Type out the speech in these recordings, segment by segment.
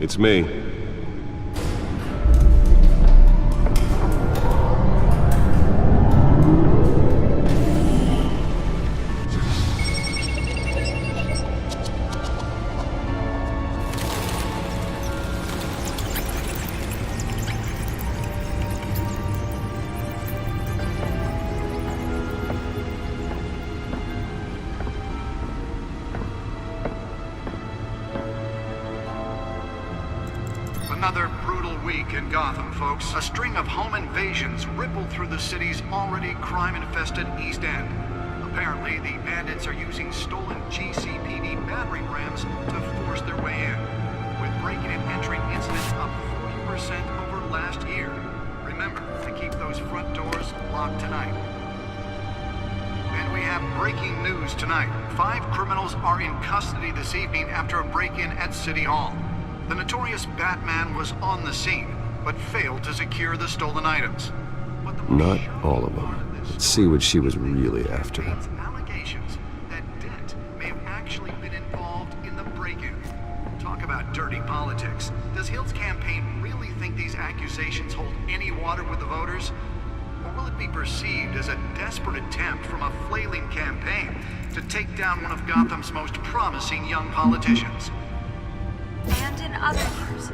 It's me. Another brutal week in Gotham, folks. A string of home invasions rippled through the city's already crime-infested East End. Apparently, the bandits are using stolen GCPD battering rams to force their way in, with breaking and entering incidents up 40% over last year. Remember to keep those front doors locked tonight. And we have breaking news tonight. 5 criminals are in custody this evening after a break-in at City Hall. The notorious Batman was on the scene, but failed to secure the stolen items. Not all of them. Let's see what she was really after. Allegations that Dent may have actually been involved in the break-in. Talk about dirty politics. Does Hill's campaign really think these accusations hold any water with the voters? Or will it be perceived as a desperate attempt from a flailing campaign to take down one of Gotham's most promising young politicians? And in other news,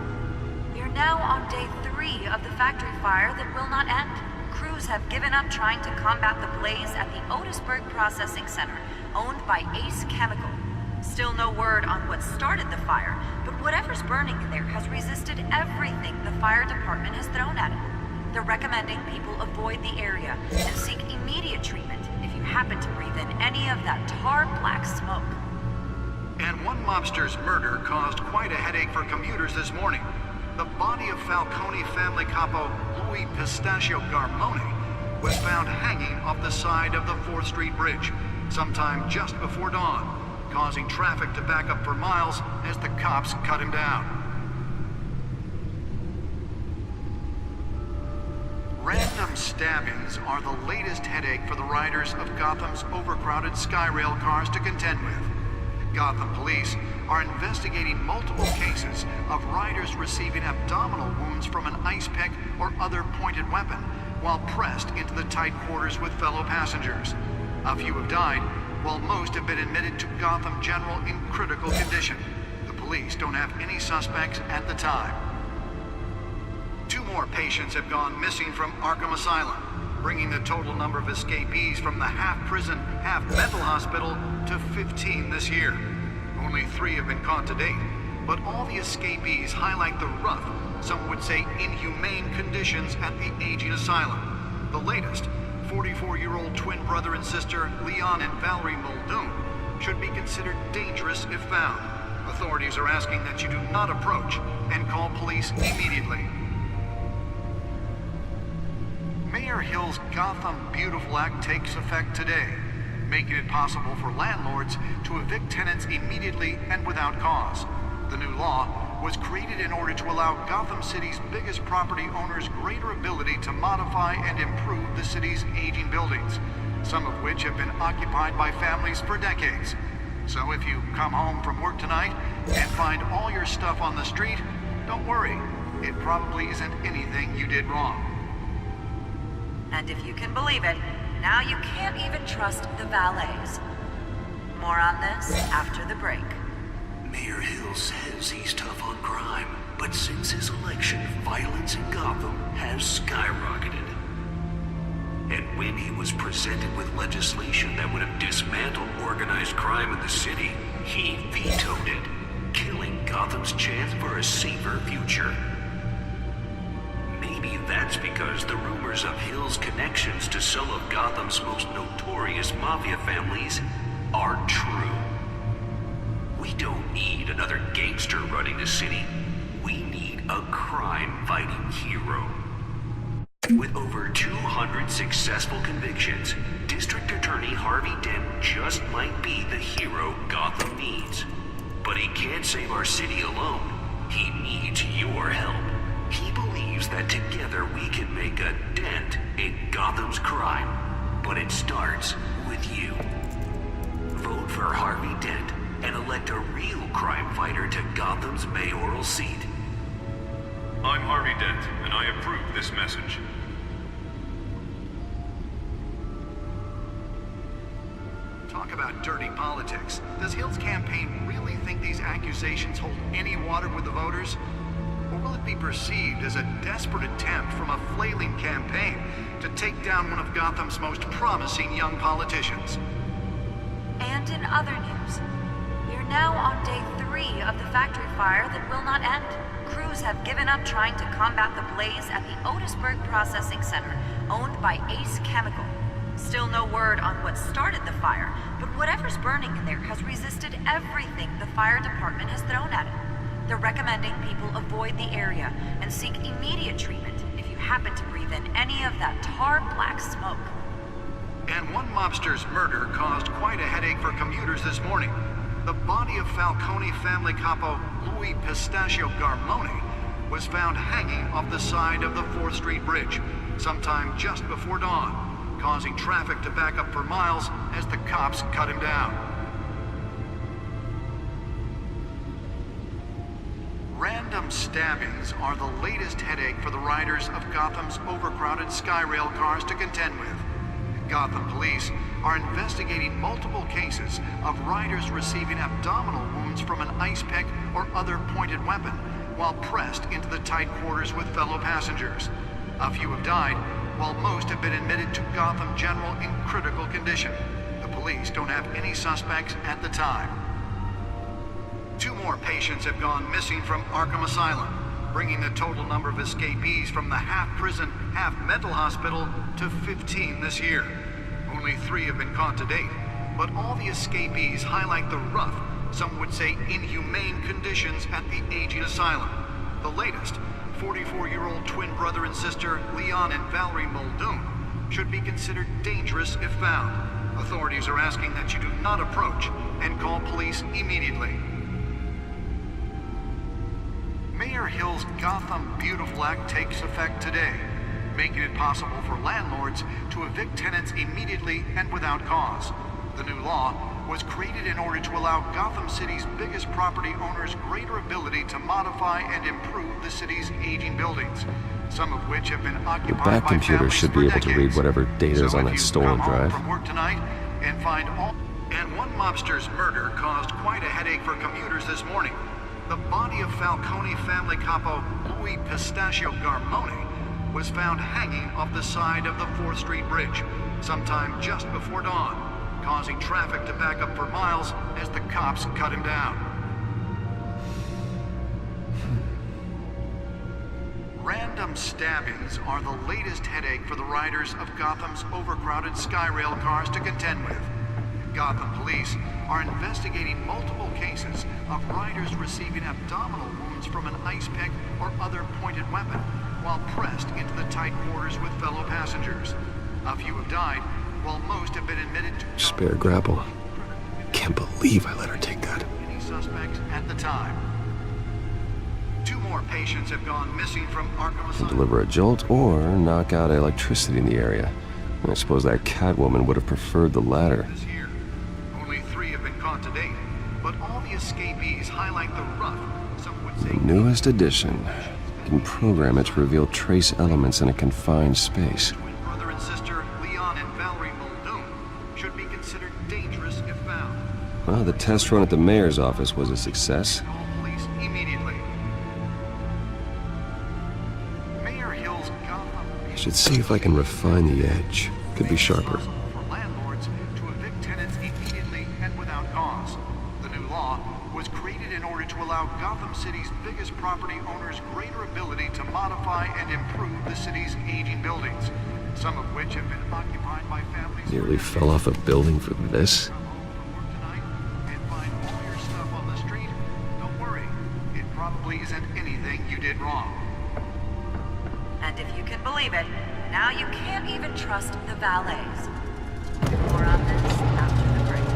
we are now on day 3 of the factory fire that will not end. Crews have given up trying to combat the blaze at the Otisburg Processing Center, owned by Ace Chemical. Still no word on what started the fire, but whatever's burning in there has resisted everything the fire department has thrown at it. They're recommending people avoid the area and seek immediate treatment if you happen to breathe in any of that tar black smoke. And one mobster's murder caused quite a headache for commuters this morning. The body of Falcone family capo Louis Pistachio Garmone was found hanging off the side of the 4th Street Bridge sometime just before dawn, causing traffic to back up for miles as the cops cut him down. Random stabbings are the latest headache for the riders of Gotham's overcrowded Skyrail cars to contend with. Gotham police are investigating multiple cases of riders receiving abdominal wounds from an ice pick or other pointed weapon while pressed into the tight quarters with fellow passengers. A few have died, while most have been admitted to Gotham General in critical condition. The police don't have any suspects at the time. 2 more patients have gone missing from Arkham Asylum, bringing the total number of escapees from the half-prison, half-mental hospital to 15 this year. Only 3 have been caught to date, but all the escapees highlight the rough, some would say inhumane conditions at the aging asylum. The latest, 44-year-old twin brother and sister Leon and Valerie Muldoon, should be considered dangerous if found. Authorities are asking that you do not approach and call police immediately. Mayor Hill's Gotham Beautiful Act takes effect today, making it possible for landlords to evict tenants immediately and without cause. The new law was created in order to allow Gotham City's biggest property owners greater ability to modify and improve the city's aging buildings, some of which have been occupied by families for decades. So if you come home from work tonight and find all your stuff on the street, don't worry. It probably isn't anything you did wrong. And if you can believe it, now you can't even trust the valets. More on this after the break. Mayor Hill says he's tough on crime, but since his election, violence in Gotham has skyrocketed. And when he was presented with legislation that would have dismantled organized crime in the city, he vetoed it, killing Gotham's chance for a safer future. Maybe that's because the rumors of Hill's connections to some of Gotham's most notorious mafia families are true. We don't need another gangster running the city. We need a crime-fighting hero. With over 200 successful convictions, District Attorney Harvey Dent just might be the hero Gotham needs. But he can't save our city alone. He needs your help. He believes that together we can make a dent in Gotham's crime. But it starts with you. Vote for Harvey Dent and elect a real crime fighter to Gotham's mayoral seat. I'm Harvey Dent, and I approve this message. Talk about dirty politics. Does Hill's campaign really think these accusations hold any water with the voters? Or will it be perceived as a desperate attempt from a flailing campaign to take down one of Gotham's most promising young politicians? And in other news, we're now on day 3 of the factory fire that will not end. Crews have given up trying to combat the blaze at the Otisburg Processing Center, owned by Ace Chemical. Still no word on what started the fire, but whatever's burning in there has resisted everything the fire department has thrown at it. They're recommending people avoid the area and seek immediate treatment if you happen to breathe in any of that tar black smoke. And one mobster's murder caused quite a headache for commuters this morning. The body of Falcone family capo Louis Pistachio Garmone was found hanging off the side of the 4th Street Bridge sometime just before dawn, causing traffic to back up for miles as the cops cut him down. Random stabbings are the latest headache for the riders of Gotham's overcrowded Skyrail cars to contend with. Gotham police are investigating multiple cases of riders receiving abdominal wounds from an ice pick or other pointed weapon while pressed into the tight quarters with fellow passengers. A few have died, while most have been admitted to Gotham General in critical condition. The police don't have any suspects at the time. 2 more patients have gone missing from Arkham Asylum, bringing the total number of escapees from the half-prison, half-mental hospital to 15 this year. Only 3 have been caught to date, but all the escapees highlight the rough, some would say inhumane conditions at the aging asylum. The latest, 44-year-old twin brother and sister Leon and Valerie Muldoon, should be considered dangerous if found. Authorities are asking that you do not approach and call police immediately. Mayor Hill's Gotham Beautiful Act takes effect today, making it possible for landlords to evict tenants immediately and without cause. The new law was created in order to allow Gotham City's biggest property owners greater ability to modify and improve the city's aging buildings, some of which have been occupied by Back computer families should for be able to read decades. whatever data is So on if that you stolen come home drive. from work tonight and find all... And one mobster's murder caused quite a headache for commuters this morning. The body of Falcone family capo Louis Pistachio Garmone was found hanging off the side of the 4th Street Bridge sometime just before dawn, causing traffic to back up for miles as the cops cut him down. Random stabbings are the latest headache for the riders of Gotham's overcrowded Skyrail cars to contend with. Gotham police are investigating multiple cases of riders receiving abdominal wounds from an ice pick or other pointed weapon while pressed into the tight quarters with fellow passengers. A few have died, while most have been admitted to... Spare grapple. Can't believe I let her take that. Any suspects at the time. 2 more patients have gone missing from Arkham Asylum. Deliver a jolt or knock out electricity in the area. And I suppose that Catwoman would have preferred the latter. This year, only 3 have been caught to date, but all the escapees highlight the rough, some would say... The newest edition. You can program it to reveal trace elements in a confined space. Twin brother and sister Leon and Valerie Muldoon should be considered dangerous if found. Well, the test run at the mayor's office was a success. Call police immediately. Mayor Hill's Gotham... I should see if I can refine the edge. Could be sharper. For landlords to evict tenants immediately and without cause. The new law was created in order to allow Gotham City's biggest property owners greater ability to modify and improve the city's aging buildings, some of which have been occupied by families... Nearly fell off a building for this. Come home from work tonight and find all your stuff on the street? Don't worry, it probably isn't anything you did wrong. And if you can believe it, now you can't even trust the valets. More on this after the break.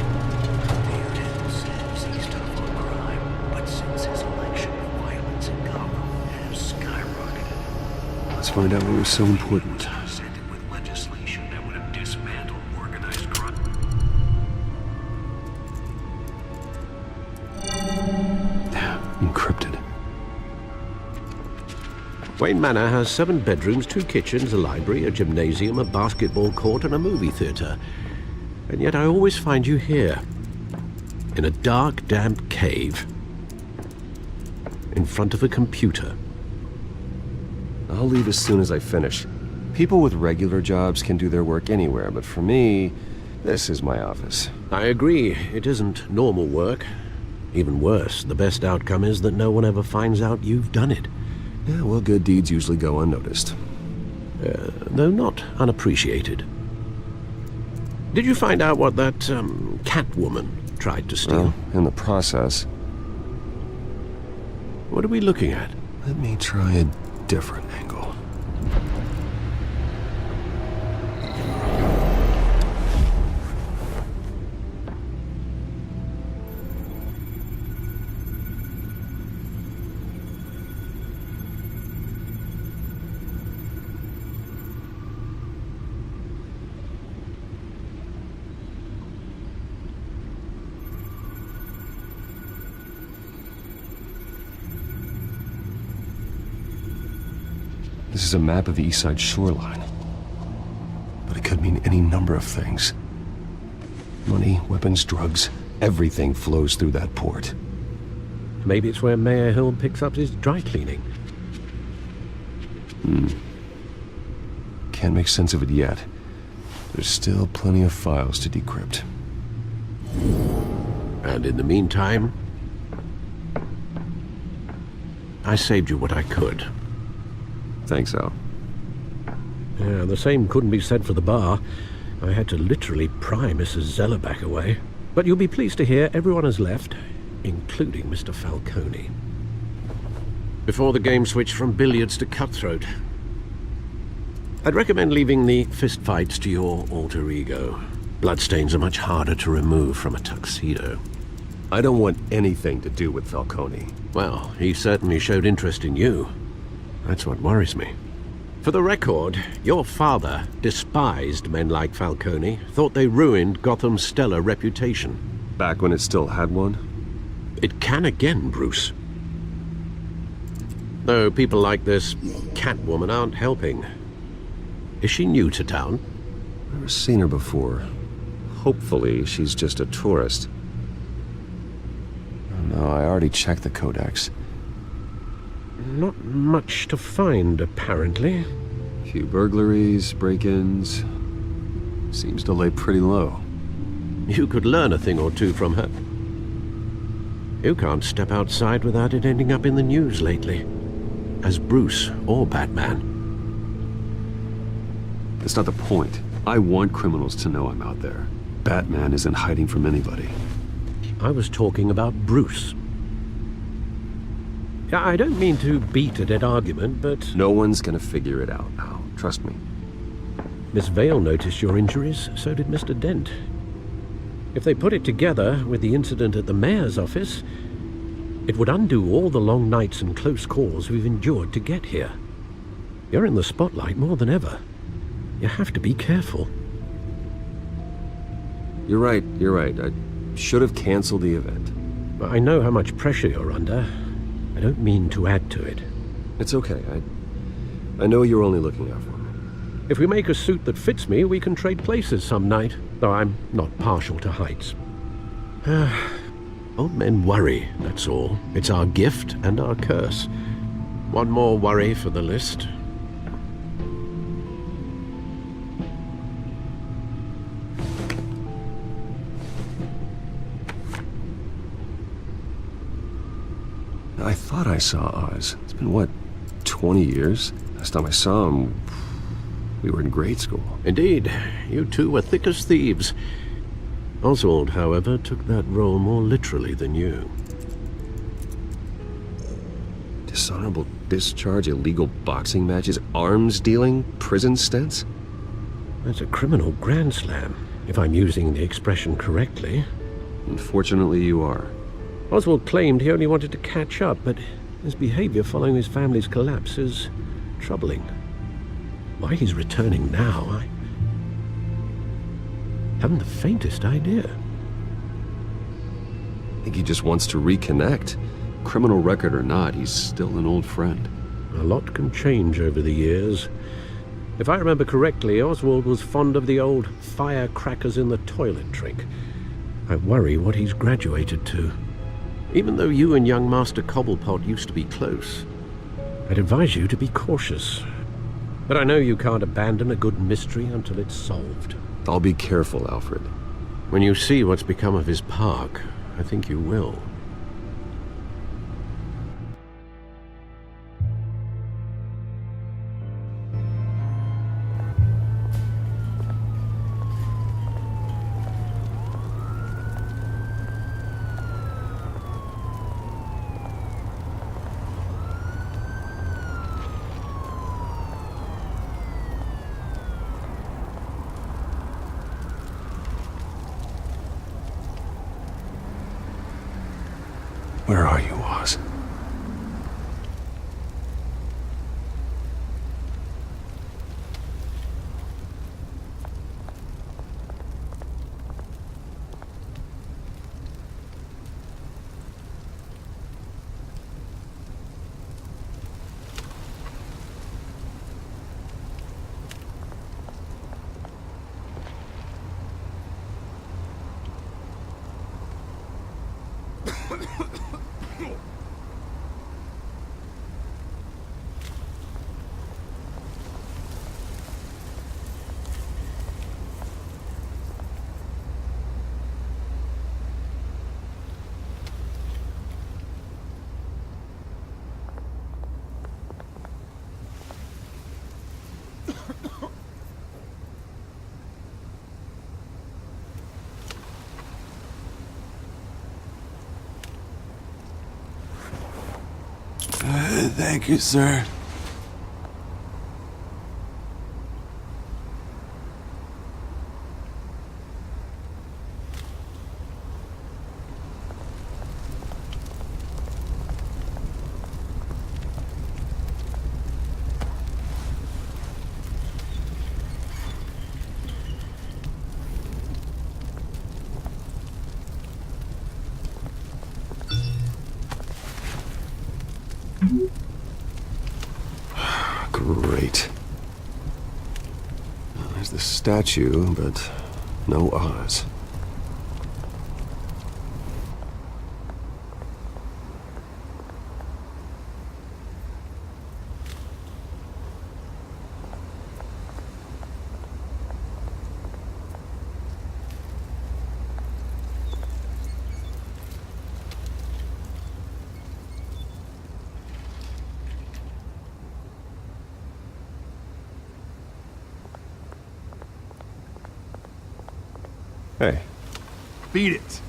Mayor Dent says he's tough on crime, but since his election, violence in Gotham has skyrocketed. Let's find out what was so important. Presented with legislation that would have dismantled organized crime. Encrypted. Wayne Manor has 7 bedrooms, 2 kitchens, a library, a gymnasium, a basketball court, and a movie theatre. And yet I always find you here, in a dark, damp cave, in front of a computer. I'll leave as soon as I finish. People with regular jobs can do their work anywhere, but for me, this is my office. I agree, it isn't normal work. Even worse, the best outcome is that no one ever finds out you've done it. Yeah, well, good deeds usually go unnoticed. Though not unappreciated. Did you find out what that, Catwoman tried to steal? Well, in the process. What are we looking at? Let me try a different angle. This is a map of the east side shoreline. But it could mean any number of things. Money, weapons, drugs, everything flows through that port. Maybe it's where Mayor Hill picks up his dry cleaning. Can't make sense of it yet. There's still plenty of files to decrypt. And in the meantime, I saved you what I could. Thanks, Al. Yeah, the same couldn't be said for the bar. I had to literally pry Mrs. Zellerback away. But you'll be pleased to hear everyone has left, including Mr. Falcone. Before the game switched from billiards to cutthroat. I'd recommend leaving the fistfights to your alter ego. Bloodstains are much harder to remove from a tuxedo. I don't want anything to do with Falcone. Well, he certainly showed interest in you. That's what worries me. For the record, your father despised men like Falcone, thought they ruined Gotham's stellar reputation. Back when it still had one? It can again, Bruce. Though people like this Catwoman aren't helping. Is she new to town? Never seen her before. Hopefully, she's just a tourist. No, I already checked the codex. Not much to find, apparently. Few burglaries, break-ins. Seems to lay pretty low. You could learn a thing or two from her. You can't step outside without it ending up in the news lately. As Bruce or Batman. That's not the point. I want criminals to know I'm out there. Batman isn't hiding from anybody. I was talking about Bruce. I don't mean to beat a dead argument, but... No one's gonna figure it out now. Trust me. Miss Vale noticed your injuries, so did Mr. Dent. If they put it together with the incident at the mayor's office, it would undo all the long nights and close calls we've endured to get here. You're in the spotlight more than ever. You have to be careful. You're right. I should have canceled the event. I know how much pressure you're under. I don't mean to add to it. It's okay. I know you're only looking out for me. If we make a suit that fits me, we can trade places some night, though I'm not partial to heights. Old men worry, that's all. It's our gift and our curse. One more worry for the list. I thought I saw Oz. It's been, what, 20 years? Last time I saw him, we were in grade school. Indeed, you two were thick as thieves. Oswald, however, took that role more literally than you. Dishonorable discharge, illegal boxing matches, arms dealing, prison stints? That's a criminal grand slam, if I'm using the expression correctly. Unfortunately, you are. Oswald claimed he only wanted to catch up, but his behavior following his family's collapse is troubling. Why he's returning now, I haven't the faintest idea. I think he just wants to reconnect. Criminal record or not, he's still an old friend. A lot can change over the years. If I remember correctly, Oswald was fond of the old firecrackers in the toilet trick. I worry what he's graduated to. Even though you and young Master Cobblepot used to be close, I'd advise you to be cautious. But I know you can't abandon a good mystery until it's solved. I'll be careful, Alfred. When you see what's become of his park, I think you will. Where are you, Oz? Thank you, sir. Great. Well, there's the statue, but no Oz. Hey. Beat it.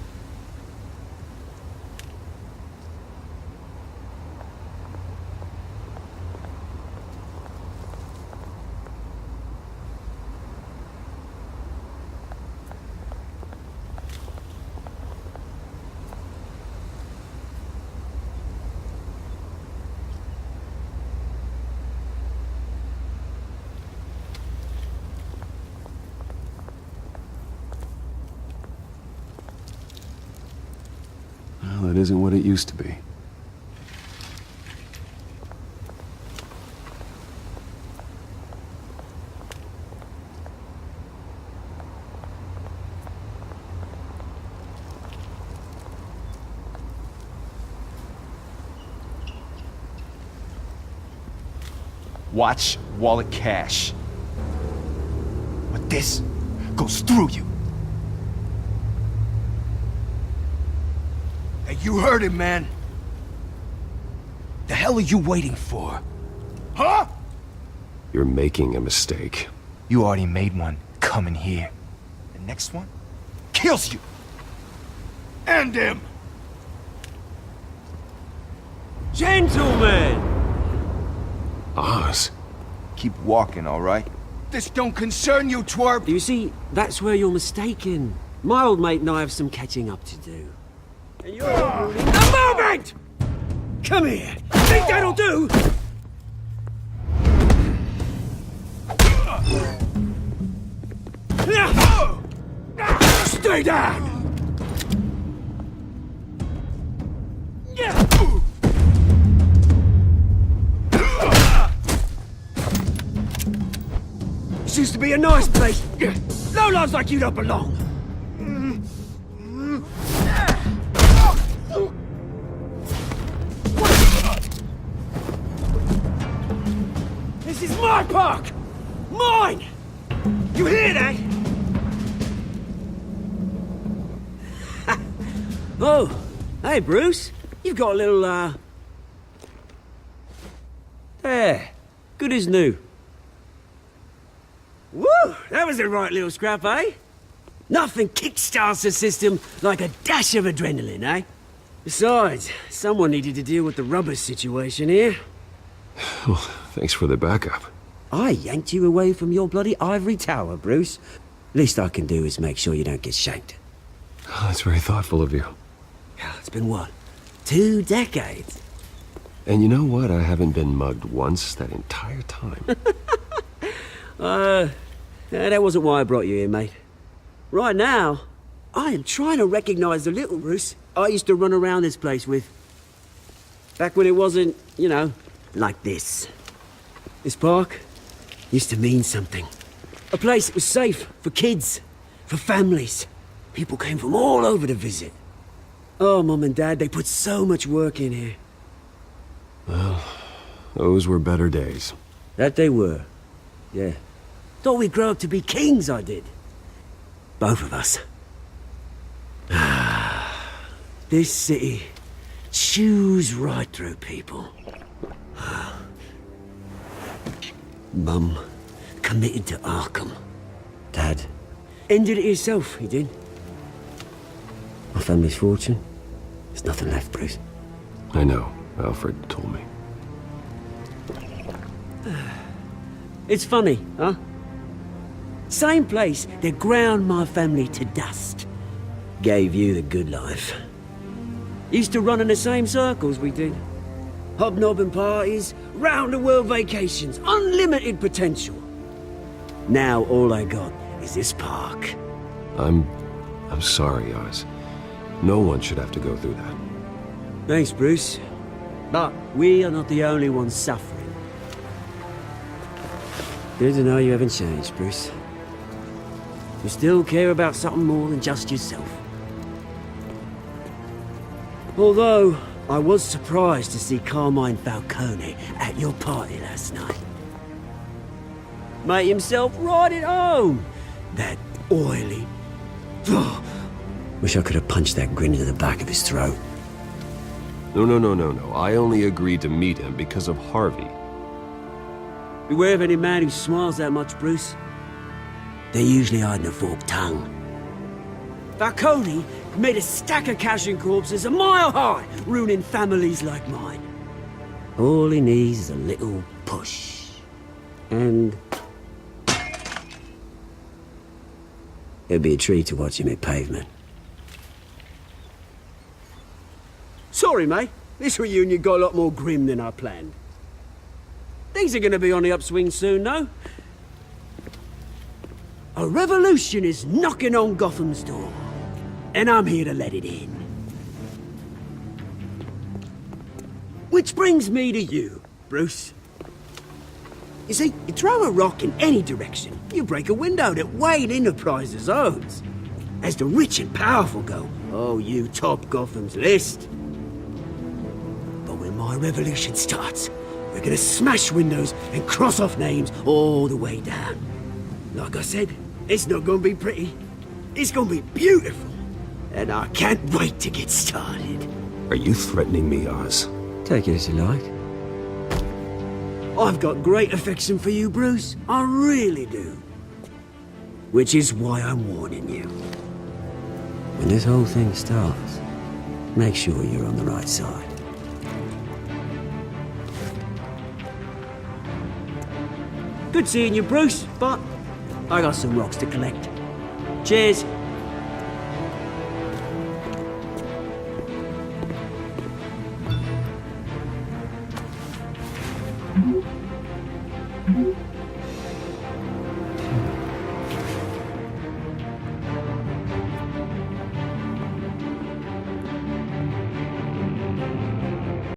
Well, it isn't what it used to be. Watch wallet cash. But this goes through you. Hey, you heard him, man. The hell are you waiting for? Huh? You're making a mistake. You already made one coming here. The next one kills you. And him. Gentlemen! Oz? Keep walking, all right? This don't concern you, twerp. You see, that's where you're mistaken. My old mate and I have some catching up to do. And you're ruining the moment! Come here. Think that'll do? Stay down! This used to be a nice place. Lowlifes like you don't belong. This is my park! Mine! You hear that? Oh, hey, Bruce. You've got a little, There. Good as new. Woo! That was a right little scrap, eh? Nothing kickstarts the system like a dash of adrenaline, eh? Besides, someone needed to deal with the rubber situation here. Well, thanks for the backup. I yanked you away from your bloody ivory tower, Bruce. Least I can do is make sure you don't get shanked. Oh, that's very thoughtful of you. It's been what? 2 decades? And you know what? I haven't been mugged once that entire time. That wasn't why I brought you here, mate. Right now, I am trying to recognize the little Bruce I used to run around this place with. Back when it wasn't, you know, like this. This park used to mean something. A place that was safe for kids, for families. People came from all over to visit. Oh, Mum and Dad, they put so much work in here. Well, those were better days. That they were. Yeah. Thought we'd grow up to be kings, I did. Both of us. This city chews right through people. Mum committed to Arkham. Dad ended it himself, he did. My family's fortune. There's nothing left, Bruce. I know. Alfred told me. It's funny, huh? Same place that ground my family to dust. Gave you the good life. Used to run in the same circles we did. Hobnobbing parties, round-the-world vacations, unlimited potential. Now all I got is this park. I'm sorry, Oz. No one should have to go through that. Thanks, Bruce. But we are not the only ones suffering. Good to know you haven't changed, Bruce. You still care about something more than just yourself. Although, I was surprised to see Carmine Falcone at your party last night. Made himself right at home. That oily... Oh, wish I could have punched that grin into the back of his throat. No. I only agreed to meet him because of Harvey. Beware of any man who smiles that much, Bruce. They're usually hiding a forked tongue. Falcone made a stack of cashing corpses a mile high, ruining families like mine. All he needs is a little push. And... it'd be a treat to watch him hit pavement. Sorry, mate. This reunion got a lot more grim than I planned. Things are gonna be on the upswing soon, though. A revolution is knocking on Gotham's door. And I'm here to let it in. Which brings me to you, Bruce. You see, you throw a rock in any direction, you break a window that Wayne Enterprises owns. As the rich and powerful go, oh, you top Gotham's list. But when my revolution starts, we're gonna smash windows and cross off names all the way down. Like I said, it's not gonna be pretty. It's gonna be beautiful. And I can't wait to get started. Are you threatening me, Oz? Take it as you like. I've got great affection for you, Bruce. I really do. Which is why I'm warning you. When this whole thing starts, make sure you're on the right side. Good seeing you, Bruce, but I got some rocks to collect. Cheers.